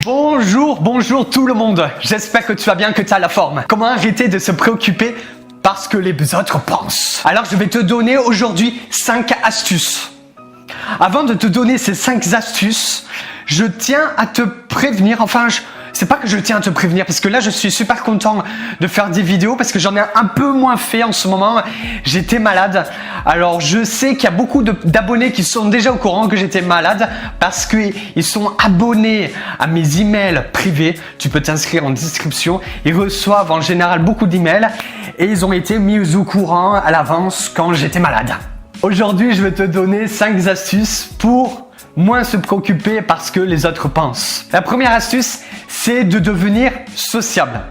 Bonjour tout le monde. J'espère que tu vas bien, que tu as la forme. Comment arrêter de se préoccuper parce que les autres pensent? Alors je vais te donner aujourd'hui 5 astuces. Avant de te donner ces 5 astuces, je tiens à te prévenir, c'est pas que je tiens à te prévenir, parce que là je suis super content de faire des vidéos parce que j'en ai un peu moins fait en ce moment. J'étais malade. Alors je sais qu'il y a beaucoup d'abonnés qui sont déjà au courant que j'étais malade parce qu'ils sont abonnés à mes emails privés. Tu peux t'inscrire en description. Ils reçoivent en général beaucoup d'emails et ils ont été mis au courant à l'avance quand j'étais malade. Aujourd'hui, je vais te donner 5 astuces pour moins se préoccuper parce que les autres pensent. La première astuce, c'est de devenir sociable.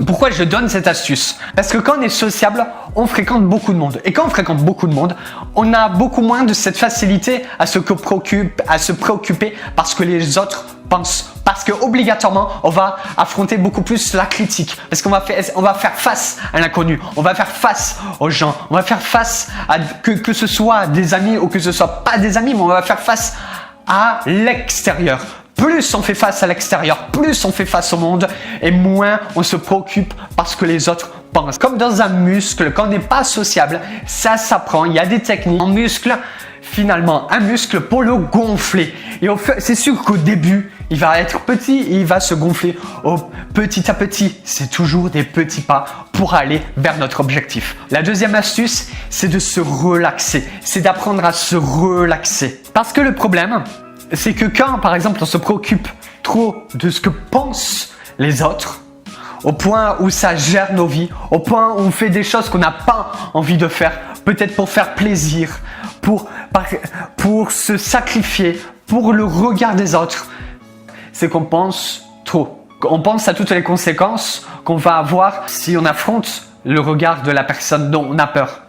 Pourquoi je donne cette astuce? Parce que quand on est sociable, on fréquente beaucoup de monde. Et quand on fréquente beaucoup de monde, on a beaucoup moins de cette facilité à se préoccuper parce que les autres pensent. Parce que obligatoirement, on va affronter beaucoup plus la critique. Parce qu'on va faire face à l'inconnu. On va faire face aux gens. On va faire face à que ce soit des amis ou que ce soit pas des amis, mais on va faire face à l'extérieur. Plus on fait face à l'extérieur, plus on fait face au monde et moins on se préoccupe parce que les autres pensent. Comme dans un muscle, quand on n'est pas sociable, ça s'apprend. Il y a des techniques. En muscle, finalement, un muscle pour le gonfler. Et c'est sûr qu'au début, il va être petit et il va se gonfler petit à petit. C'est toujours des petits pas pour aller vers notre objectif. La deuxième astuce, c'est de se relaxer. C'est d'apprendre à se relaxer. Parce que le problème, c'est que quand, par exemple, on se préoccupe trop de ce que pensent les autres, au point où ça gère nos vies, au point où on fait des choses qu'on n'a pas envie de faire, peut-être pour faire plaisir, pour se sacrifier, pour le regard des autres, c'est qu'on pense trop. On pense à toutes les conséquences qu'on va avoir si on affronte le regard de la personne dont on a peur.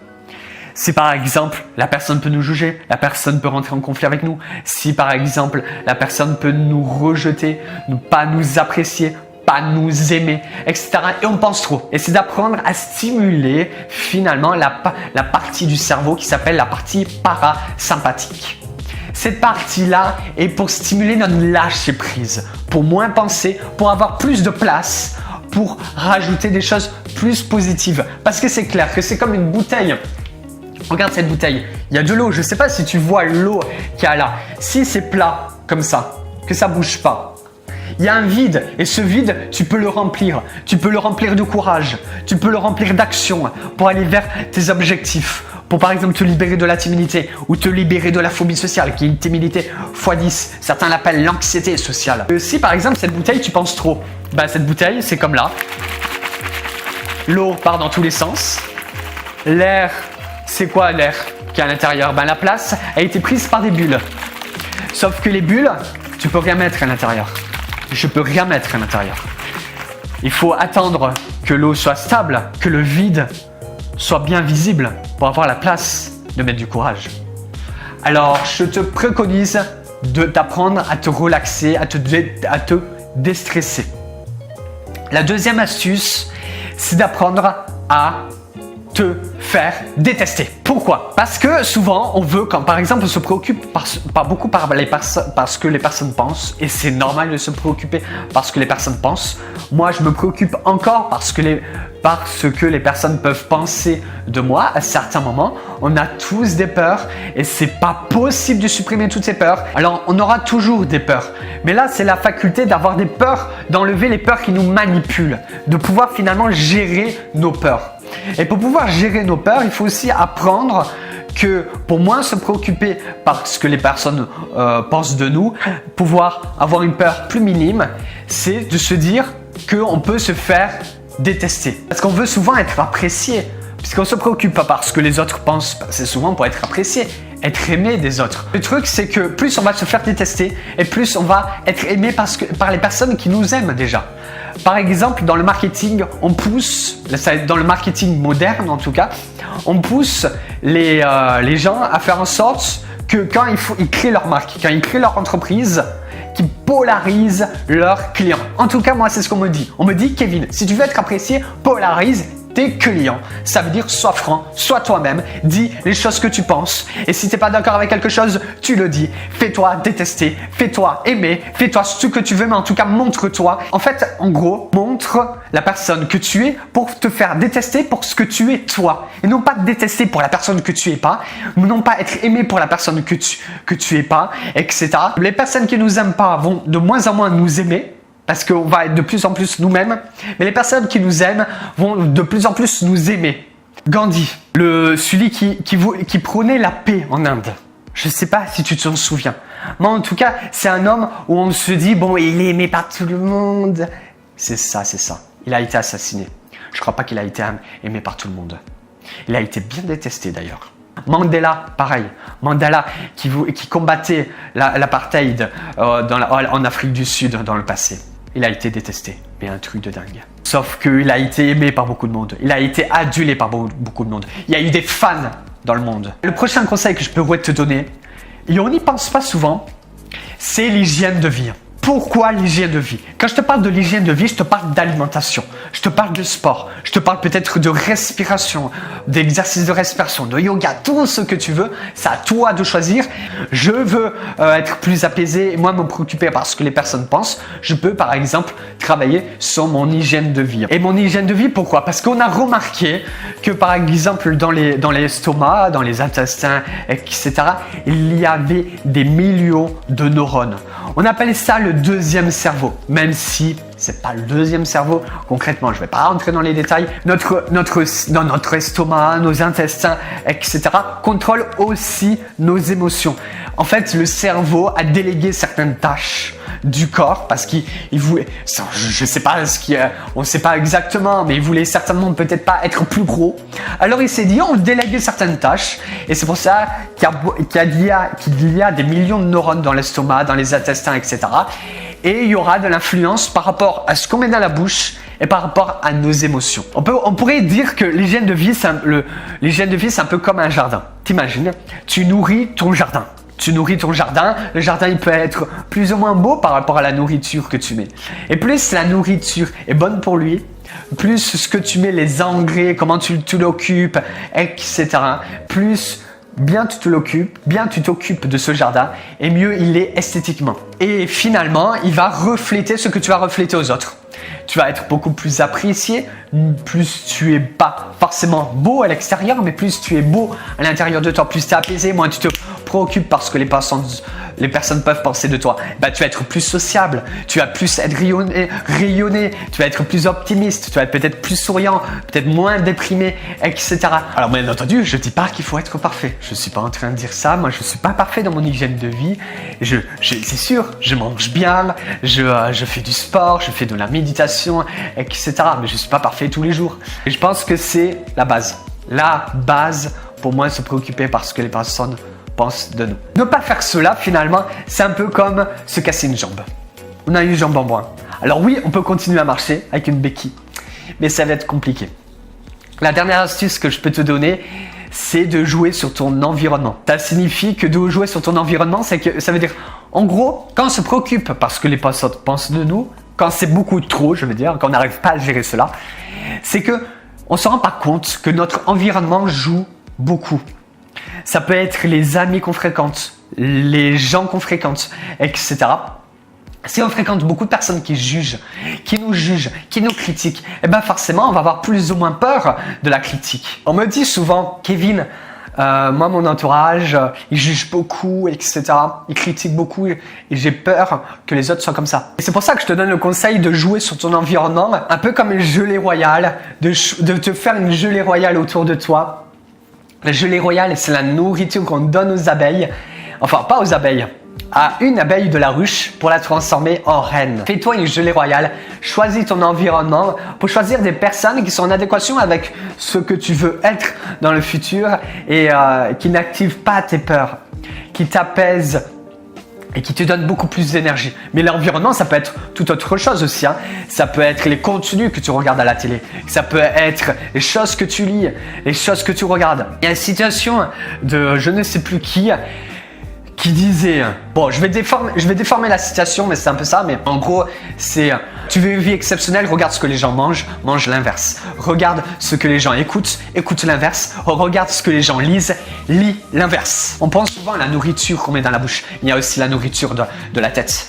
Si par exemple, la personne peut nous juger, la personne peut rentrer en conflit avec nous, si par exemple, la personne peut nous rejeter, ne pas nous apprécier, pas nous aimer, etc. Et on pense trop. Et c'est d'apprendre à stimuler finalement la partie du cerveau qui s'appelle la partie parasympathique. Cette partie-là est pour stimuler notre lâcher prise, pour moins penser, pour avoir plus de place, pour rajouter des choses plus positives. Parce que c'est clair que c'est comme une bouteille. Regarde cette bouteille, il y a de l'eau, je ne sais pas si tu vois l'eau qu'il y a là. Si c'est plat comme ça, que ça ne bouge pas, il y a un vide et ce vide, tu peux le remplir. Tu peux le remplir de courage, tu peux le remplir d'action pour aller vers tes objectifs. Pour par exemple te libérer de la timidité ou te libérer de la phobie sociale qui est une timidité x10. Certains l'appellent l'anxiété sociale. Si par exemple cette bouteille tu penses trop, cette bouteille c'est comme là. L'eau part dans tous les sens. L'air, c'est quoi l'air qui est à l'intérieur? La place a été prise par des bulles. Sauf que les bulles, tu peux rien mettre à l'intérieur. Je peux rien mettre à l'intérieur. Il faut attendre que l'eau soit stable, que le vide soit bien visible pour avoir la place de mettre du courage. Alors, je te préconise d'apprendre à te relaxer, à te déstresser. La deuxième astuce, c'est d'apprendre à te faire détester. Pourquoi? Parce que souvent, on veut, quand par exemple on se préoccupe beaucoup parce que les personnes pensent, et c'est normal de se préoccuper parce que les personnes pensent. Moi, je me préoccupe encore parce que les personnes peuvent penser de moi à certains moments. On a tous des peurs et c'est pas possible de supprimer toutes ces peurs. Alors, on aura toujours des peurs. Mais là, c'est la faculté d'avoir des peurs, d'enlever les peurs qui nous manipulent, de pouvoir finalement gérer nos peurs. Et pour pouvoir gérer nos peurs, il faut aussi apprendre que pour moins se préoccuper parce que les personnes pensent de nous, pouvoir avoir une peur plus minime, c'est de se dire qu'on peut se faire détester. Parce qu'on veut souvent être apprécié, puisqu'on ne se préoccupe pas parce que les autres pensent, c'est souvent pour être apprécié, être aimé des autres. Le truc, c'est que plus on va se faire détester et plus on va être aimé par les personnes qui nous aiment déjà. Par exemple, dans le marketing, on pousse, dans le marketing moderne en tout cas, on pousse les gens à faire en sorte que quand ils créent leur marque, quand ils créent leur entreprise, qu'ils polarisent leurs clients. En tout cas, moi, c'est ce qu'on me dit. On me dit, Kevin, si tu veux être apprécié, polarise tes clients. Ça veut dire sois franc, sois toi-même, dis les choses que tu penses. Et si tu n'es pas d'accord avec quelque chose, tu le dis. Fais-toi détester, fais-toi aimer, fais-toi ce que tu veux, mais en tout cas, montre-toi. En fait, en gros, montre la personne que tu es pour te faire détester pour ce que tu es toi. Et non pas te détester pour la personne que tu es pas, non pas être aimé pour la personne que tu es pas, etc. Les personnes qui nous aiment pas vont de moins en moins nous aimer, parce qu'on va être de plus en plus nous-mêmes. Mais les personnes qui nous aiment vont de plus en plus nous aimer. Gandhi, celui qui prônait la paix en Inde. Je ne sais pas si tu t'en souviens. Mais en tout cas, c'est un homme où on se dit, bon, il est aimé par tout le monde. C'est ça. Il a été assassiné. Je ne crois pas qu'il a été aimé par tout le monde. Il a été bien détesté d'ailleurs. Mandela, pareil. Mandela qui combattait l'apartheid en Afrique du Sud dans le passé. Il a été détesté, mais un truc de dingue. Sauf qu'il a été aimé par beaucoup de monde. Il a été adulé par beaucoup de monde. Il y a eu des fans dans le monde. Le prochain conseil que je pourrais te donner, et on n'y pense pas souvent, c'est l'hygiène de vie. Pourquoi l'hygiène de vie? Quand je te parle de l'hygiène de vie, je te parle d'alimentation, je te parle de sport, je te parle peut-être de respiration, d'exercice de respiration, de yoga, tout ce que tu veux, c'est à toi de choisir. Je veux être plus apaisé et moins me préoccuper par ce que les personnes pensent. Je peux par exemple travailler sur mon hygiène de vie. Et mon hygiène de vie, pourquoi? Parce qu'on a remarqué que par exemple dans l'estomac, dans les intestins, etc., il y avait des millions de neurones. On appelle ça le deuxième cerveau, même si c'est pas le deuxième cerveau concrètement. Je vais pas rentrer dans les détails. Notre estomac, nos intestins, etc. contrôlent aussi nos émotions. En fait, le cerveau a délégué certaines tâches du corps parce qu'il voulait, je sais pas on sait pas exactement, mais il voulait certainement peut-être pas être plus gros. Alors il s'est dit on délègue certaines tâches et c'est pour ça qu'il y a des millions de neurones dans l'estomac, dans les intestins, etc. Et il y aura de l'influence par rapport à ce qu'on met dans la bouche et par rapport à nos émotions. On pourrait dire que l'hygiène de vie, c'est un peu comme un jardin. T'imagines, tu nourris ton jardin. Le jardin il peut être plus ou moins beau par rapport à la nourriture que tu mets. Et plus la nourriture est bonne pour lui, plus ce que tu mets, les engrais, comment tu l'occupes, etc. Plus bien tu t'occupes de ce jardin et mieux il est esthétiquement. Et finalement, il va refléter ce que tu vas refléter aux autres. Tu vas être beaucoup plus apprécié, plus tu es pas forcément beau à l'extérieur, mais plus tu es beau à l'intérieur de toi, plus tu es apaisé, moins tu te préoccupes par ce que les personnes peuvent penser de toi. Tu vas être plus sociable, tu vas plus être rayonné, tu vas être plus optimiste, tu vas être peut-être plus souriant, peut-être moins déprimé, etc. Alors bien entendu, je dis pas qu'il faut être parfait. Je suis pas en train de dire ça. Moi, je suis pas parfait dans mon hygiène de vie. C'est sûr, je mange bien, je fais du sport, je fais de la méditation, etc. Mais je suis pas parfait tous les jours. Et je pense que c'est la base. La base pour moi, se préoccuper par ce que les personnes pensent de nous. Ne pas faire cela, finalement, c'est un peu comme se casser une jambe. On a une jambe en moins. Alors oui, on peut continuer à marcher avec une béquille, mais ça va être compliqué. La dernière astuce que je peux te donner, c'est de jouer sur ton environnement. Ça signifie que de jouer sur ton environnement, ça veut dire, en gros, quand on se préoccupe parce que les personnes pensent de nous, quand c'est beaucoup trop, je veux dire, quand on n'arrive pas à gérer cela, c'est que on ne se rend pas compte que notre environnement joue beaucoup. Ça peut être les amis qu'on fréquente, les gens qu'on fréquente, etc. Si on fréquente beaucoup de personnes qui nous jugent, qui nous critiquent, eh bien forcément, on va avoir plus ou moins peur de la critique. On me dit souvent, Kevin, moi, mon entourage, il juge beaucoup, etc. Il critique beaucoup et j'ai peur que les autres soient comme ça. Et c'est pour ça que je te donne le conseil de jouer sur ton environnement, un peu comme une gelée royale, de te faire une gelée royale autour de toi. La gelée royale, c'est la nourriture qu'on donne aux abeilles, enfin pas aux abeilles, à une abeille de la ruche pour la transformer en reine. Fais-toi une gelée royale, choisis ton environnement pour choisir des personnes qui sont en adéquation avec ce que tu veux être dans le futur et qui n'activent pas tes peurs, qui t'apaisent et qui te donnent beaucoup plus d'énergie. Mais l'environnement, ça peut être tout autre chose aussi. Ça peut être les contenus que tu regardes à la télé. Ça peut être les choses que tu lis, les choses que tu regardes. Il y a une citation de je ne sais plus qui qui disait, bon, je vais déformer la citation, mais c'est un peu ça, mais en gros, c'est, tu veux une vie exceptionnelle, regarde ce que les gens mangent, mange l'inverse. Regarde ce que les gens écoutent, écoute l'inverse. Regarde ce que les gens lisent, lis l'inverse. On pense souvent à la nourriture qu'on met dans la bouche. Il y a aussi la nourriture de la tête.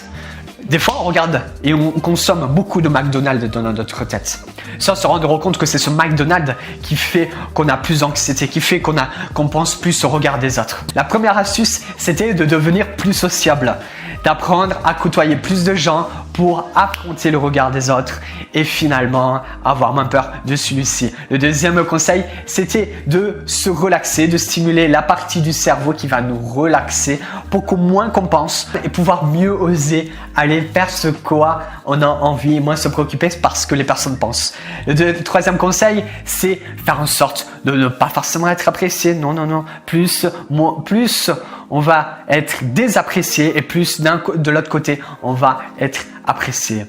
Des fois, on regarde et on consomme beaucoup de McDonald's dans notre tête. Sans se rendre compte que c'est ce McDonald's qui fait qu'on a plus d'anxiété, qui fait qu'on pense plus au regard des autres. La première astuce, c'était de devenir plus sociable, d'apprendre à côtoyer plus de gens pour affronter le regard des autres et finalement avoir moins peur de celui-ci. Le deuxième conseil, c'était de se relaxer, de stimuler la partie du cerveau qui va nous relaxer pour qu'au moins qu'on pense et pouvoir mieux oser aller faire ce quoi on a envie et moins se préoccuper parce que les personnes pensent. Le troisième conseil, c'est faire en sorte de ne pas forcément être apprécié. Non. Plus on va être désapprécié et plus de l'autre côté, on va être apprécié.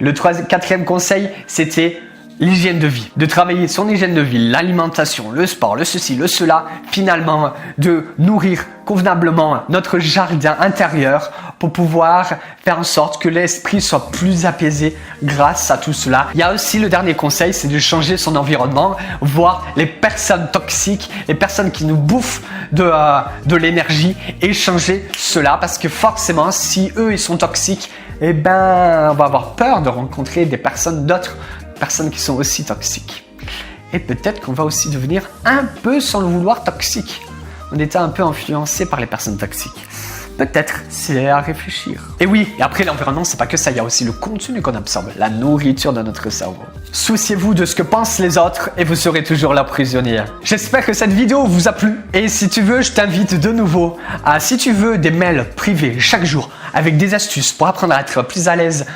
Le quatrième conseil, c'était l'hygiène de vie, de travailler son hygiène de vie, l'alimentation, le sport, le ceci, le cela, finalement de nourrir convenablement notre jardin intérieur pour pouvoir faire en sorte que l'esprit soit plus apaisé grâce à tout cela. Il y a aussi le dernier conseil, c'est de changer son environnement, voir les personnes toxiques, les personnes qui nous bouffent de l'énergie et changer cela parce que forcément, si eux ils sont toxiques, eh ben on va avoir peur de rencontrer d'autres personnes qui sont aussi toxiques. Et peut-être qu'on va aussi devenir un peu, sans le vouloir, toxique. On était un peu influencé par les personnes toxiques. Peut-être, c'est à réfléchir. Et oui, et après l'environnement, c'est pas que ça, il y a aussi le contenu qu'on absorbe, la nourriture de notre cerveau. Souciez-vous de ce que pensent les autres et vous serez toujours là prisonnier. J'espère que cette vidéo vous a plu. Et si tu veux, je t'invite de nouveau si tu veux des mails privés chaque jour avec des astuces pour apprendre à être plus à l'aise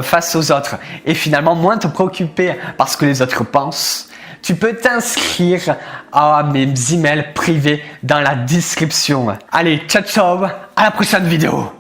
face aux autres et finalement moins te préoccuper parce que les autres pensent, tu peux t'inscrire à mes emails privés dans la description. Allez, ciao, à la prochaine vidéo.